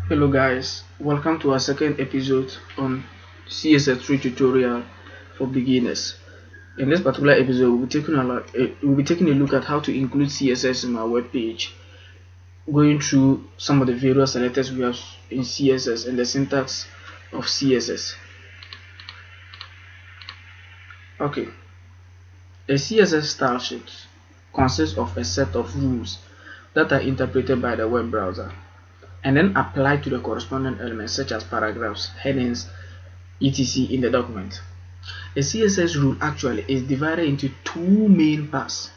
Hello guys, welcome to our second episode on CSS3 tutorial for beginners. In this particular episode, we'll be taking a look at how to include CSS in our web page, going through some of the various selectors we have in CSS and the syntax of CSS. Okay, a CSS style sheet consists of a set of rules that are interpreted by the web browser and then applied to the corresponding elements such as paragraphs, headings, etc. in the document. A CSS rule actually is divided into two main parts.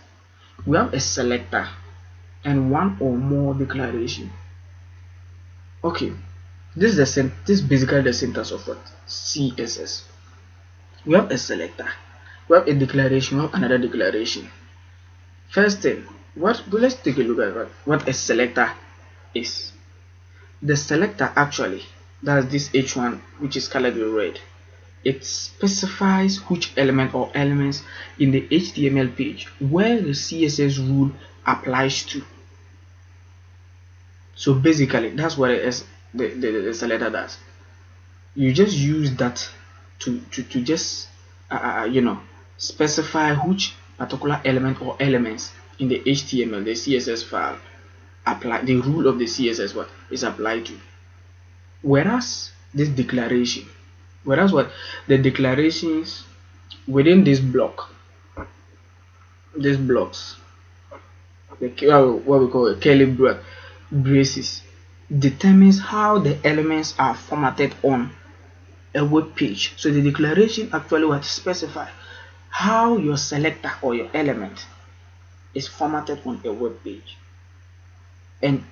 We have a selector and one or more declaration. Okay, this is basically the syntax of what CSS. We have a selector, we have a declaration, we have another declaration. First thing, let's take a look at what a selector is. The selector actually, that's this H1 which is colored with red. It specifies which element or elements in the HTML page where the CSS rule applies to. So basically, that's what it is, the selector does. You just use that to just specify which particular element or elements in the HTML, the CSS file, the rule of the CSS what is applied to. Whereas the declarations within this blocks, what we call a curly braces, determines how the elements are formatted on a web page. So the declaration actually will specify how your selector or your element is formatted on a web page, and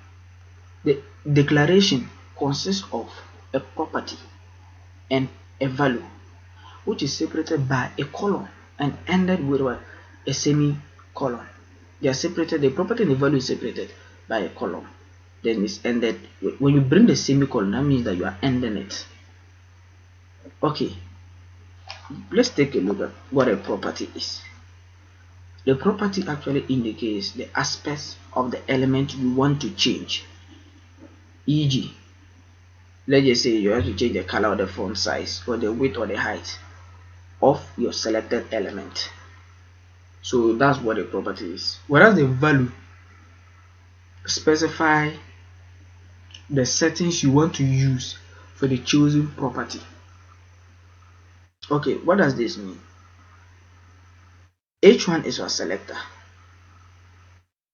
the declaration consists of a property and a value, which is separated by a colon and ended with a semicolon. They are separated. The property and the value is separated by a colon. Then it's ended when you bring the semicolon. That means that you are ending it. Okay, let's take a look at what a property is. The property actually indicates the aspects of the element you want to change. E.g., let's just say you have to change the color or the font size or the width or the height of your selected element. So that's what a property is. Whereas the value specify the settings you want to use for the chosen property. Okay, what does this mean? H1 is our selector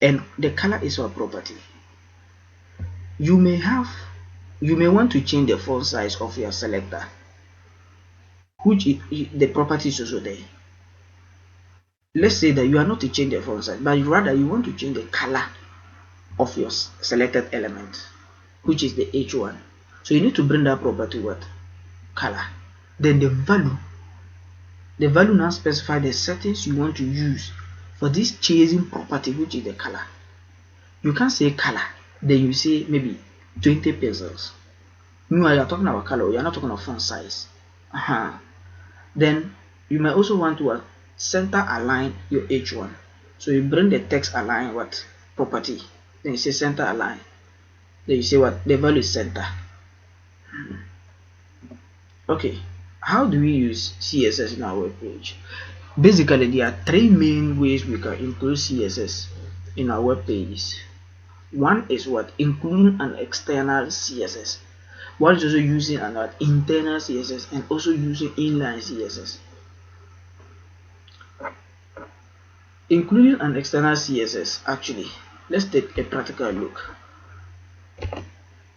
and the color is our property. You may want to change the font size of your selector, which the property is also there. Let's say that you are not to change the font size, but rather you want to change the color of your selected element, which is the H1. So you need to bring that property what? Color. Then the value now specify the settings you want to use for this chasing property, which is the color. You can't say color, then you say maybe 20 pixels. Meanwhile, you are talking about color, you are not talking about font size. Then you may also want to center align your H1. So you bring the text align what property, then you say center align, then you say what the value is center. Okay, how do we use CSS in our web page? Basically, there are three main ways we can include CSS in our web pages. One is what? Including an external CSS. One is also using an internal CSS and also using inline CSS. Including an external CSS, actually, let's take a practical look.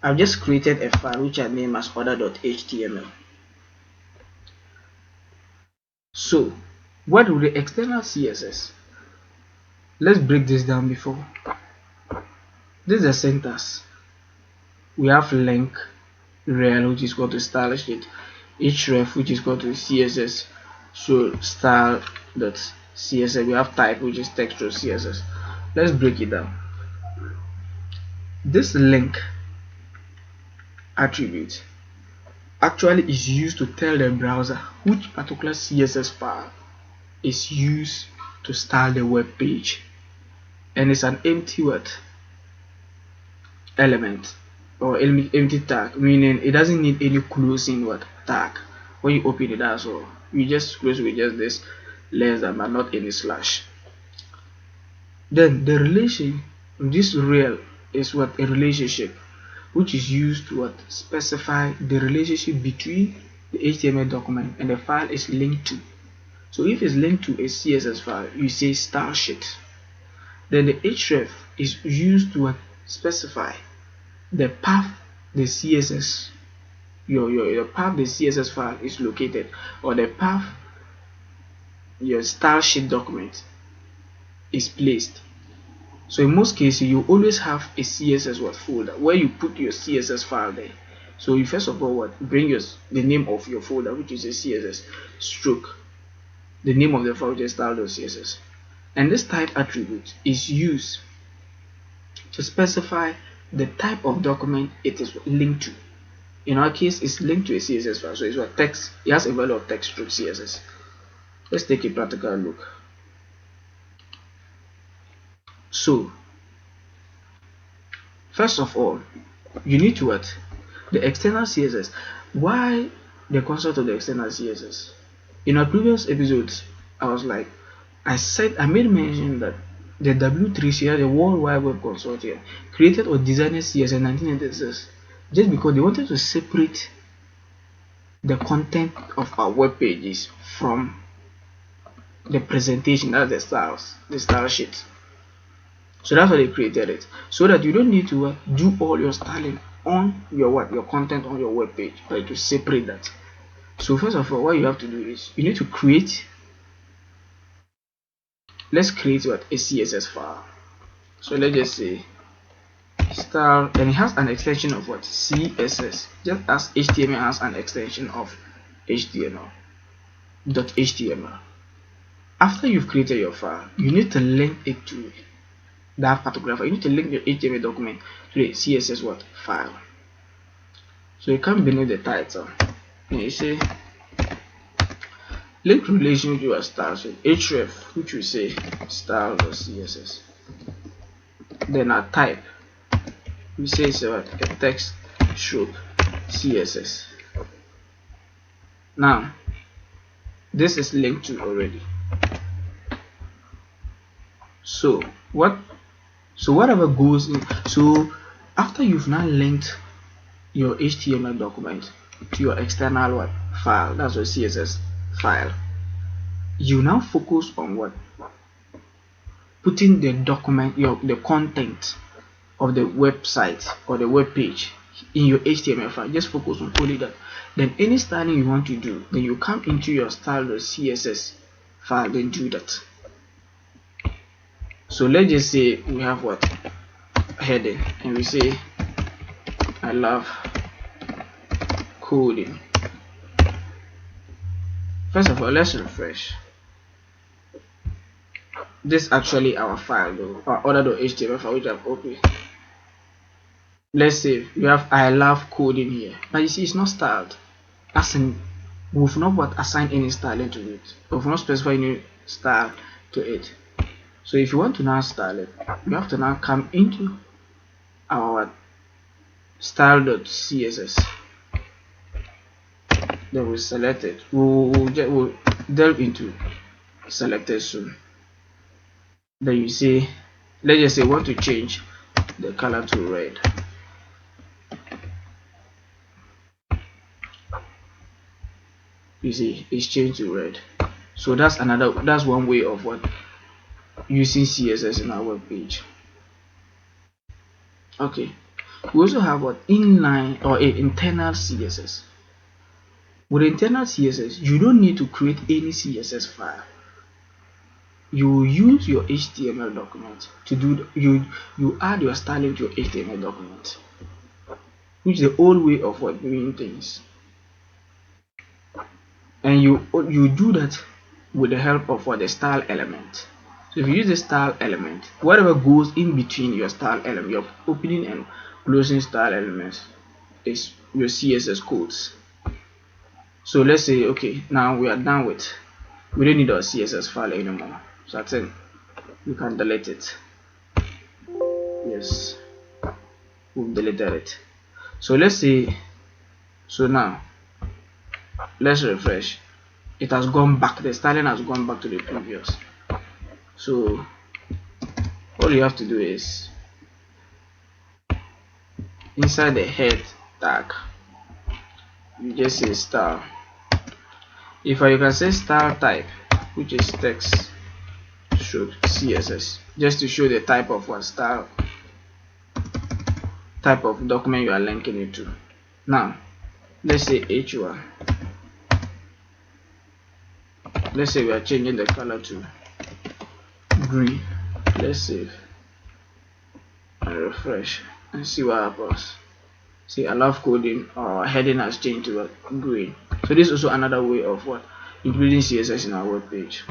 I've just created a file which I named as order.html. So, what will the external CSS? Let's break this down before. This is the syntax. We have link rel, which is equal to style sheet, href, which is equal to CSS, so style.css. We have type, which is textual CSS. Let's break it down. This link attribute actually is used to tell the browser which particular CSS file is used to style the web page, and it's an empty word element. or empty tag, meaning it doesn't need any closing tag. When you open it, that's all. You just close with just this less than, but not any slash. Then the relation, this rel is a relationship which is used to specify the relationship between the HTML document and the file is linked to. So if it's linked to a CSS file, you say style sheet. Then the href is used to specify the path the CSS your path the CSS file is located, or the path your style sheet document is placed. So in most cases, you always have a CSS folder where you put your CSS file there. So you first of all bring the name of your folder, which is a CSS, stroke the name of the file, which is style.css, and this type attribute is used to specify the type of document it is linked to. In our case, it's linked to a CSS file, so it's text. It has a value of text stroke CSS. Let's take a practical look. So first of all, you need to the external CSS. Why the concept of the external CSS? In our previous episodes, I made mention that the W3C, the World Wide Web Consortium, created or designed CSS in 1996 just because they wanted to separate the content of our web pages from the presentation, that's the style sheet. So that's why they created it, so that you don't need to do all your styling on your content on your web page, right? To separate that. So first of all, what you have to do is you need to create. Let's create a CSS file. So let's just say style, and it has an extension of CSS, just as HTML has an extension of HTML.html. After you've created your file, you need to link it to that particular file. You need to link your HTML document to the CSS file. So you come beneath the title and you say link relation to your style, so href, which we say style.css. Then our type, we say it's a text stroke CSS. Now this is linked to already. So whatever goes in, so after you've now linked your HTML document to your external file, that's your CSS file, you now focus on putting the document, the content of the website or the web page in your HTML file. Just focus on only that. Then any styling you want to do, then you come into your style.css file, then do that. So let's just say we have heading, and we say I love coding. First of all, let's refresh. This is actually our file though, our other.html file which I've opened. Let's say we have I love coding here, but you see it's not styled, as in we've not assigned any styling to it, we've not specified any style to it. So if you want to now style it, you have to now come into our style.css. Then we'll select it. We'll delve into selectors soon. Then you say, let's just say want to change the color to red. You see it's changed to red. So that's one way of using CSS in our web page. Okay, we also have inline or internal CSS. With internal CSS, you don't need to create any CSS file. You will use your HTML document to do you add your styling to your HTML document, which is the old way of doing things, and you do that with the help of the style element. So if you use the style element, whatever goes in between your style element, your opening and closing style elements, is your CSS codes. So let's say, okay, now we are done with, we don't need our CSS file anymore, so I think we can delete it. Yes, we've deleted it. So let's say, so now let's refresh. It has gone back, the styling has gone back to the previous. So all you have to do is inside the head tag you just say style. If you can say style type, which is text should CSS, just to show the type of what style, type of document you are linking it to. Now let's say H1. Let's say we are changing the color to green. Let's save and refresh and see what happens. See, I love coding. Our heading has changed to green. So this is also another way of what including CSS in our web page.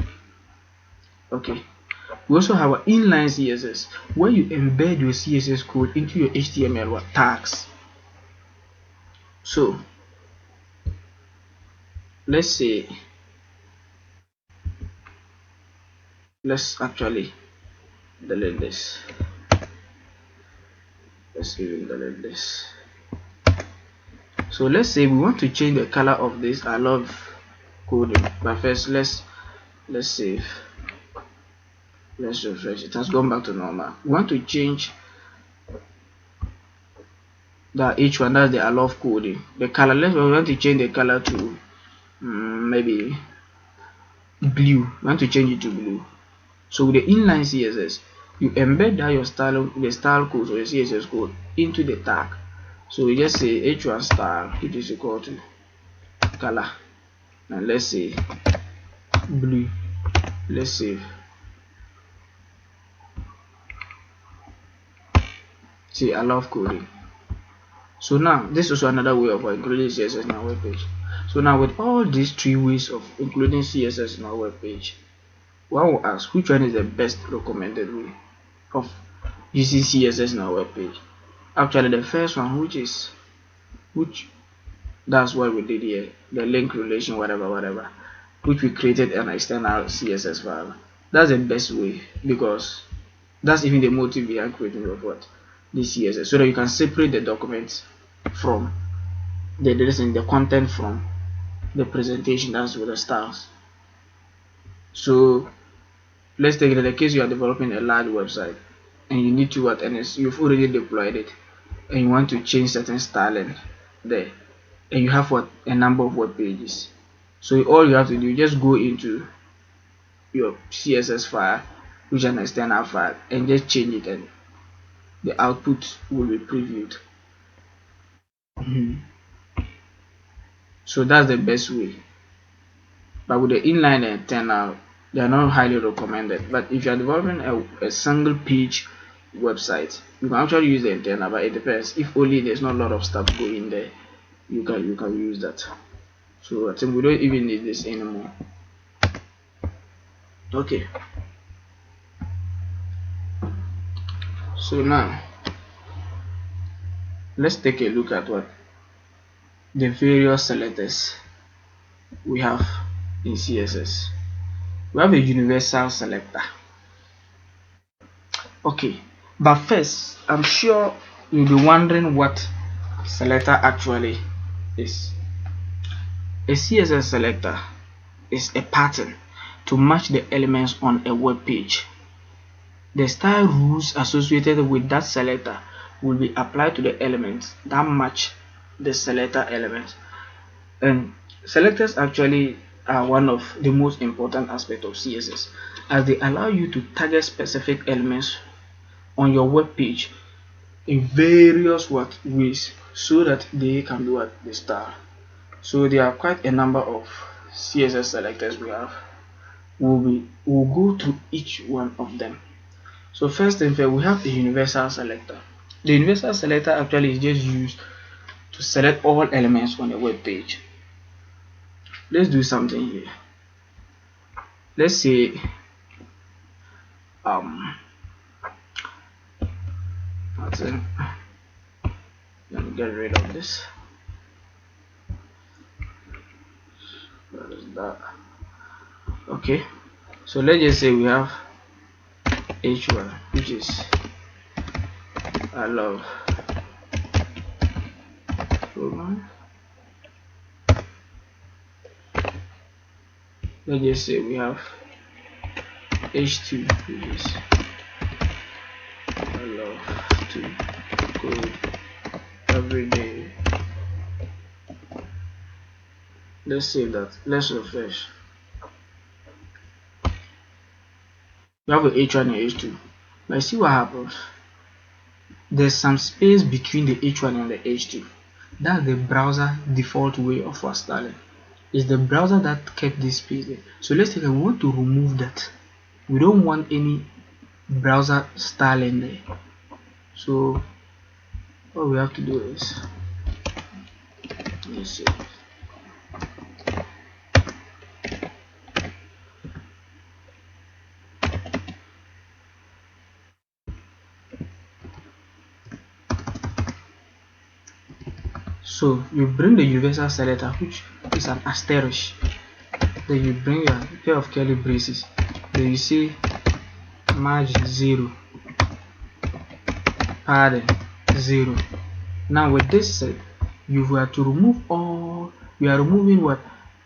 Okay, we also have an inline CSS where you embed your CSS code into your HTML tags. So let's say, let's actually delete this. Let's even delete this. So let's say we want to change the color of this. I love coding, but first let's save. Let's refresh. It has gone back to normal. We want to change the H1, that's the I love coding. The color, we want to change the color to maybe blue. We want to change it to blue. So with the inline CSS, you embed that your style, the style code or the CSS code into the tag. So we just say H1 style, which is equal to color, and let's say blue. Let's save. See, I love coding. So now this is also another way of including CSS in our web page. So now with all these three ways of including CSS in our web page, one will ask which one is the best recommended way of using CSS in our web page. Actually, the first one, which that's what we did here, the link relation, whatever, which we created an external CSS file. That's the best way, because that's even the motive behind creating of what the CSS, so that you can separate the documents from the content from the presentation. That's with the styles. So let's take it in the case you are developing a large website and you need to what, and you've already deployed it and you want to change certain styling there, and you have what, a number of web pages. So all you have to do, just go into your CSS file, which is an external file, and just change it, and the output will be previewed. So that's the best way. But with the inline and internal, they are not highly recommended. But if you are developing a single page website, you can actually use the internal, but it depends. If only there's not a lot of stuff going there, you can use that. So I think we don't even need this anymore. Okay, so now let's take a look at what the various selectors we have in CSS. We have a universal selector. Okay, but first, I'm sure you'll be wondering what selector actually is. A CSS selector is a pattern to match the elements on a web page. The style rules associated with that selector will be applied to the elements that match the selector elements. And selectors actually are one of the most important aspects of CSS, as they allow you to target specific elements on your web page in various ways, so that they can do what the style. So there are quite a number of CSS selectors we have. We'll go through each one of them. So first and first, we have the universal selector. The universal selector actually is just used to select all elements on a web page. Let's do something here. Let's say let me get rid of this. What is that? Okay, so let's just say we have H1, which is I love program. Let's just say we have h2 pages. I love to code every day. Let's save that. Let's refresh. We have a h1 and h2. Let's see what happens. There's some space between the h1 and the h2. That's the browser default way of our styling. It's the browser that kept this space there. So let's take we want to remove that. We don't want any browser styling there. So what we have to do is, let's see. So you bring the universal selector, which is an asterisk. Then you bring your pair of curly braces. Then you say margin 0, padding 0. Now with this set, you were to remove all. We are removing what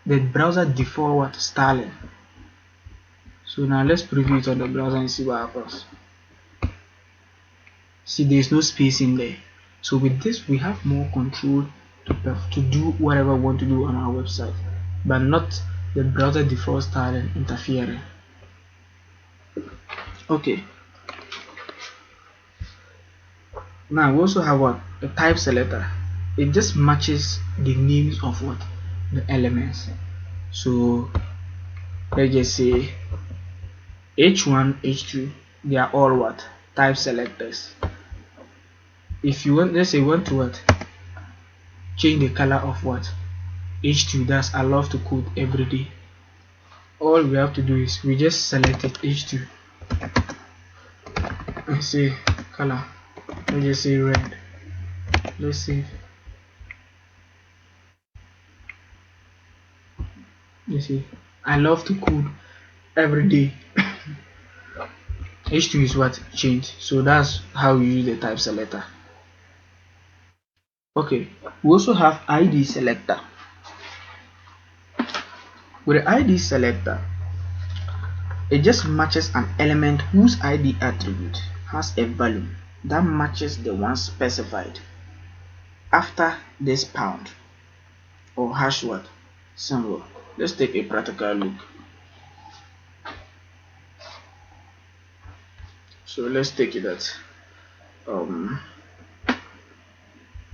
the browser default what styling. So now let's preview it on the browser and see what happens. See, there is no space in there. So with this, we have more control to do whatever we want to do on our website, but not the browser default styling interfering. Okay. Now we also have what a type selector. It just matches the names of what the elements. So let's just say h1, h2, they are all what type selectors. If you want, let's say you want to what change the color of what h2, that's I love to code every day. All we have to do is we just select it h2 and say color. Let's just say red. Let's save. You see, I love to code every day. h2 is what changed. So that's how we use the type selector. Okay, we also have ID selector. With the ID selector, it just matches an element whose ID attribute has a value that matches the one specified after this pound or hash what symbol. Let's take a practical look. So let's take it that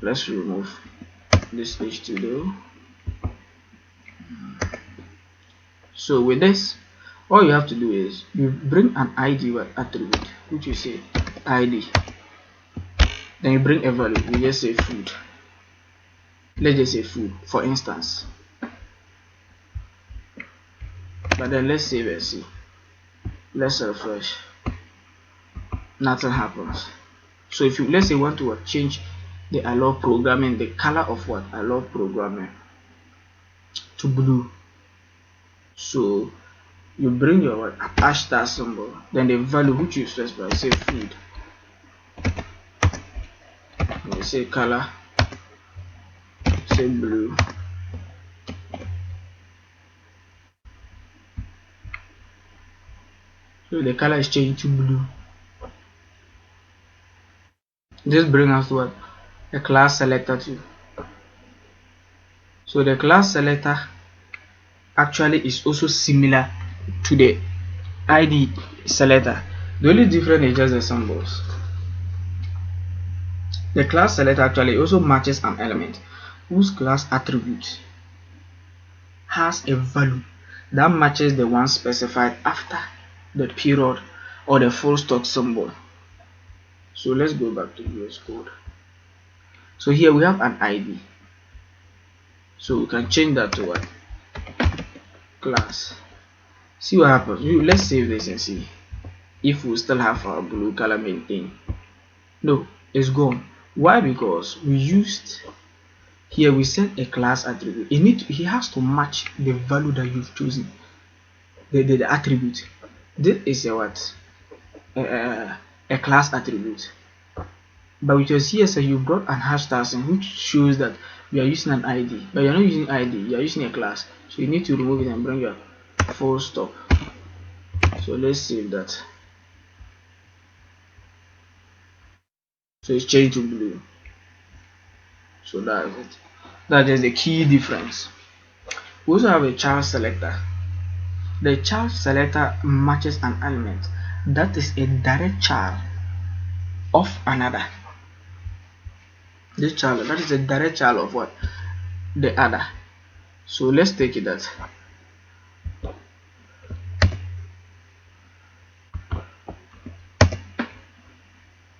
let's remove this h2 though. So with this, all you have to do is you bring an ID attribute, which you say ID, then you bring a value. We just say food. Let's just say food for instance, but then let's save and see. Let's refresh. Nothing happens. So if you, let's say, want to change the allow programming, the color of what allow programming to blue, so you bring your hashtag symbol, then the value which you specify, say food, you say color, say blue, so the color is changed to blue. This brings us to what a class selector too. So the class selector actually is also similar to the ID selector. The only difference is just the symbols. The class selector actually also matches an element whose class attribute has a value that matches the one specified after the period or the full stop symbol. So let's go back to VS Code. So here we have an ID. So we can change that to what? Class. See what happens. Let's save this and see if we still have our blue color maintained. No, it's gone. Why? Because we used here, we set a class attribute. He has to match the value that you've chosen. The attribute. This is a what? A class attribute. But with your CSS, you brought an hashtag which shows that you are using an ID, but you're not using ID, you're using a class. So you need to remove it and bring your full stop. So let's save that. So it's changed to blue. So that is it. That is the key difference. We also have a child selector. The child selector matches an element that is a direct child of another. This child, that is a direct child of what? The other. So let's take it that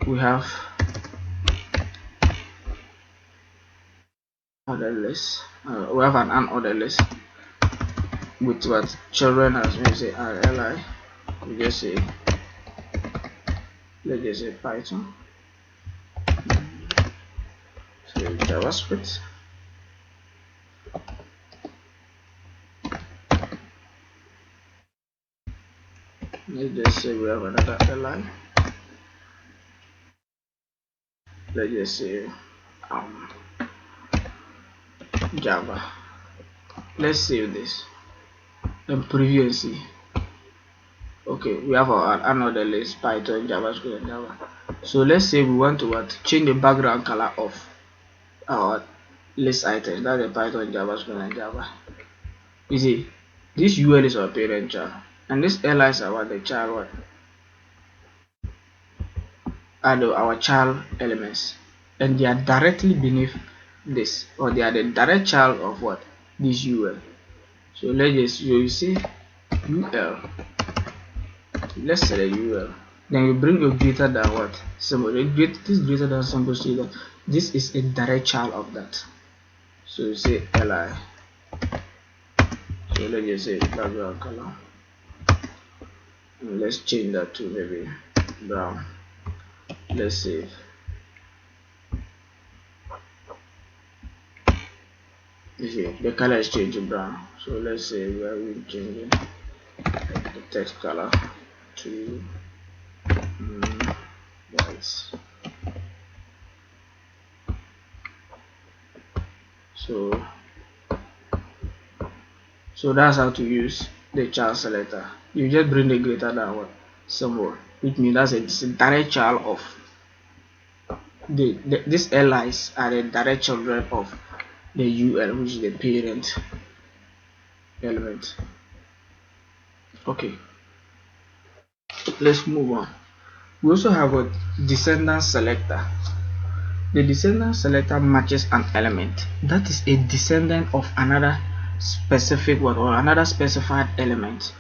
we have order list. We have an unordered list with what children as we say li. We just say, let's just say Python. So JavaScript. Let's just say we have another li. Let's just say Java. Let's save this and preview and see. Okay, we have our another list, Python, JavaScript, and Java. So let's say we want to change the background color of our list items. That's the Python, JavaScript, and Java. You see, this UL is our parent child, and this li is our the child our child elements, and they are directly beneath this, or they are the direct child of what? This UL. So let's just you see UL. Let's select UL. Then you bring your greater than what symbol. This greater than symbol so that this is a direct child of that. So you say li. So let's just say background color. And let's change that to maybe brown. Let's save. You see, the color is changed to brown. So let's say we are changing the text color to white. So that's how to use the child selector. You just bring the greater than what symbol, which means it's a direct child of these li's are the direct children of the UL, which is the parent element. Okay, let's move on. We also have a descendant selector. The descendant selector matches an element that is a descendant of another specific word or another specified element,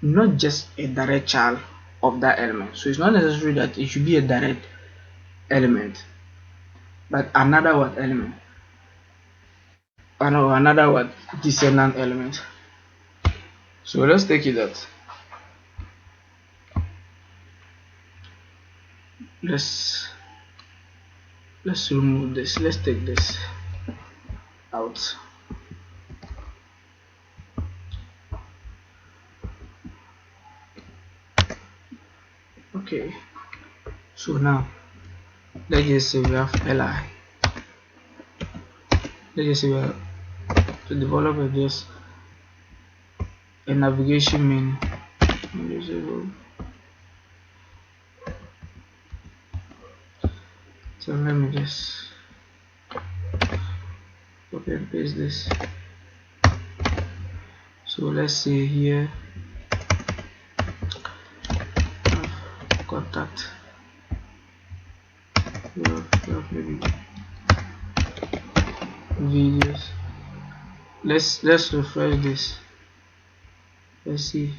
not just a direct child of that element. So it's not necessary that it should be a direct element, but another what element, another what descendant element. So let's take it that let's remove this. Let's take this out. Okay, so now let's just say we have li. Let's just say we have to develop this a navigation menu. So let me just copy and paste this. So let's say here contact. We have maybe videos. Let's refresh this. Let's see.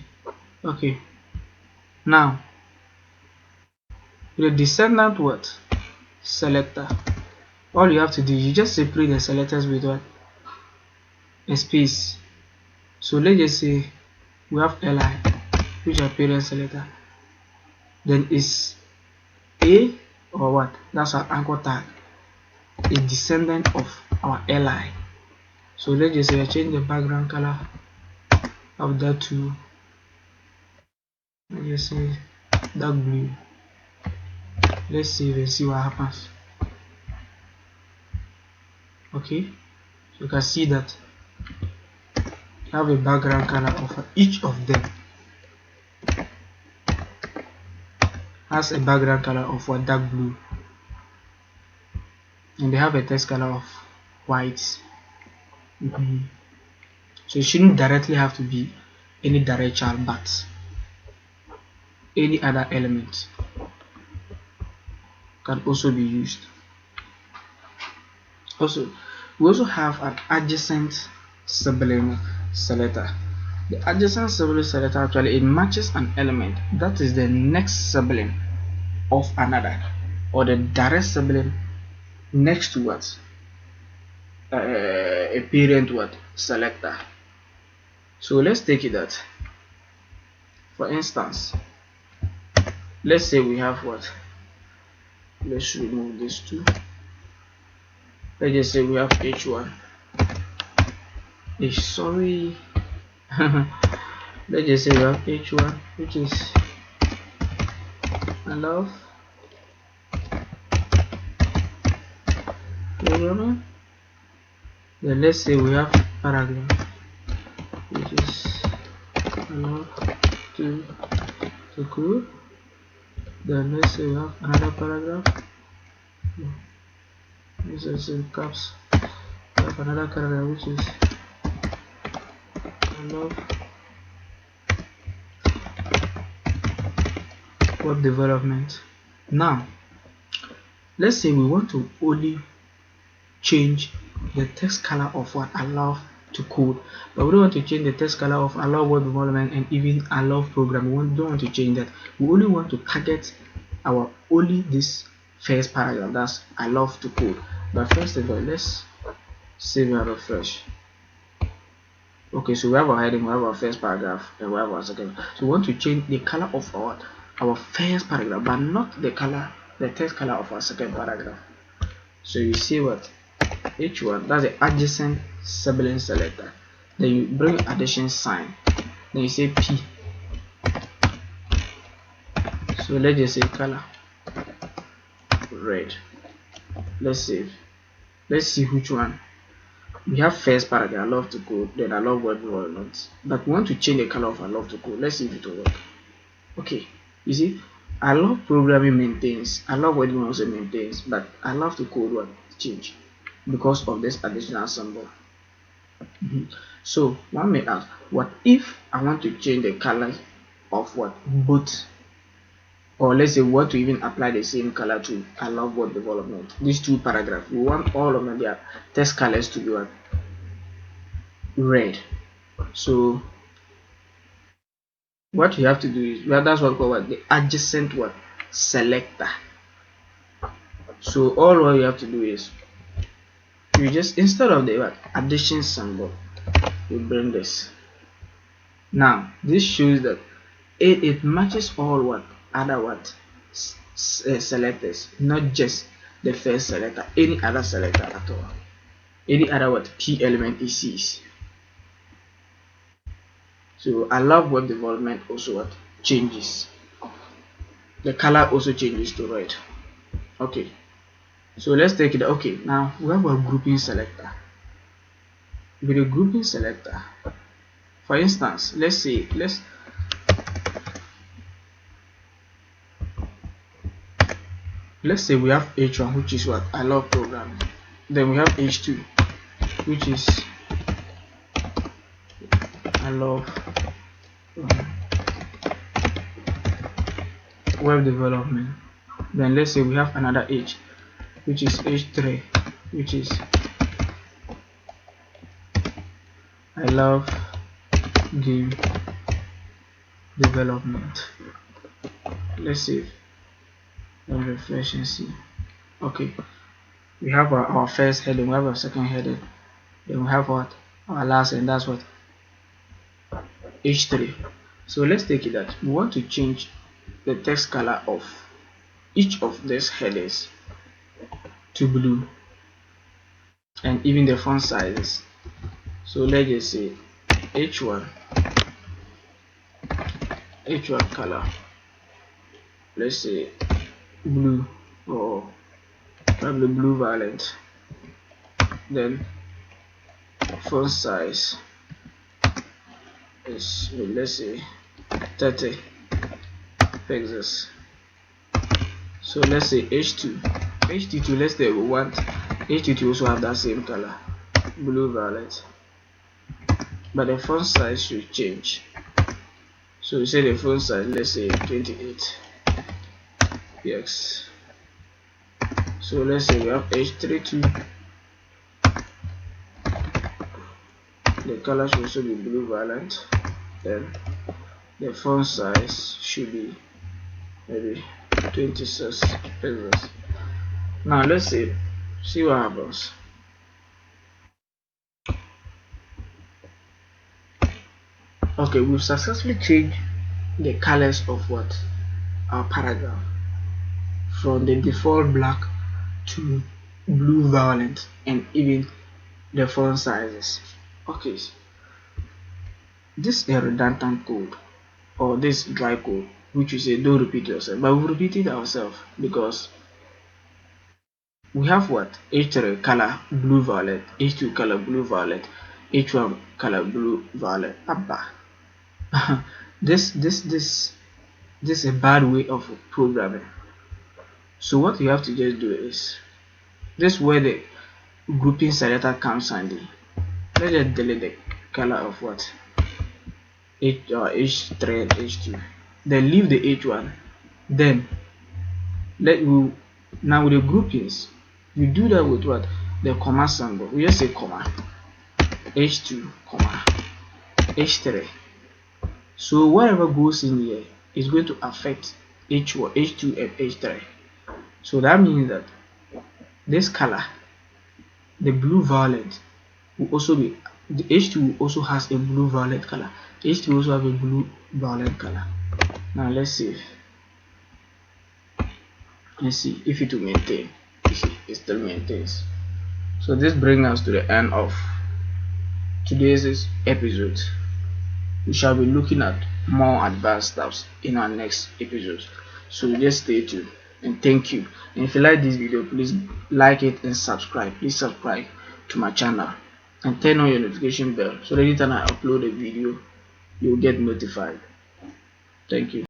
Okay, now the descendant what selector, all you have to do, you just separate the selectors with what a space. So let's just say we have li, which are parent selector, then is a or what, that's our anchor tag, a descendant of our li. So let's just say I change the background color of that to, let's just say dark blue. Let's save and see what happens. Okay, You can see that you have a background color of each of them has a background color of dark blue, and they have a text color of white. So it shouldn't directly have to be any direct child, but any other element can also be used. Also, we also have an adjacent subliminal selector. The adjacent subliminal selector actually it matches an element that is the next sibling of another, or the direct sibling next to what a parent selector. So let's take it that, for instance, let's say we have let's remove this two. Let's just say we have h1. Sorry. Let's just say we have h1, which is allow programming. Then let's say we have paragraph, which is allow to code. Then let's say we have another paragraph. This is in caps. We have another paragraph which is allow web development. Now let's say we want to only change the text color of allow to code, but we don't want to change the text color of allow web development and even allow program. We don't want to change that. We only want to target our only this first paragraph, that's allow to code. But first of all, let's save and refresh. Okay, so we have our heading, we have our first paragraph, and we have our second. So we want to change the color of our first paragraph, but not the text color of our second paragraph. So you see h1, that's the adjacent sibling selector. Then you bring addition sign, then you say p. So let's just say color red. Let's save. Let's see which one. We have first paragraph, I love to code, then I love web development, but we want to change the color of I love to code. Let's see if it will work. Okay, you see, I love programming maintains, I love web development also maintains, but I love to code change because of this additional symbol. So one may ask, what if I want to change the color of both, or let's say we want to even apply the same color to allow web development, these two paragraphs, we want all of them, their text colors to be red. So what you have to do is, that's what we call the adjacent selector. So all what you have to do is, you just, instead of the addition symbol, you bring this. Now this shows that it matches all other selectors, not just the first selector, any other selector at all, any other key element it sees. So I love web development also changes, the color also changes to red. Okay, so let's take it. Okay, now we have a grouping selector. With a grouping selector, for instance, let's say let's say we have h1, which is I love programming. Then we have h2, which is I love web development. Then let's say we have another h, which is h3, which is I love game development. Let's save and refresh and see. Okay, we have our first heading, we have our second heading, then we have our last, and that's h3. So let's take it that we want to change the text color of each of these headers to blue, and even the font sizes. So let's just say h1 color, let's say blue, or probably blue violet. Then font size is, let's say, 30 pixels. So let's say h2, let's say we want h2 to also have that same color, blue violet, but the font size should change. So we say the font size, let's say 28 px. So let's say we have h3 too, the color should also be blue violet, then the font size should be maybe 26 pixels. Now let's see what happens. Okay, we've successfully changed the colors of what our paragraph from the default black to blue violet, and even the font sizes. Okay, this is a redundant code, or this dry code, which we say don't repeat yourself, but we repeat it ourselves because we have what h3 color blue violet, h2 color blue violet, h1 color blue violet. this is a bad way of programming. So what you have to just do is, this is where the grouping selector comes handy. Let's just delete the color of what h3 and h2, then leave the h1. Then now with the groupings, you do that with what, the comma symbol. We just say comma h2 comma h3. So whatever goes in here is going to affect h1, h2 and h3. So that means that this color, the blue violet, will also be, the h2 will also has a blue violet color, h2 also have a blue violet color. Now let's see if it will maintain. You see, it still maintains. So this brings us to the end of today's episode. We shall be looking at more advanced stuff in our next episode, so just stay tuned, and thank you. And if you like this video, please like it and subscribe. Please subscribe to my channel and turn on your notification bell so that anytime I upload a video, you'll get notified. Thank you.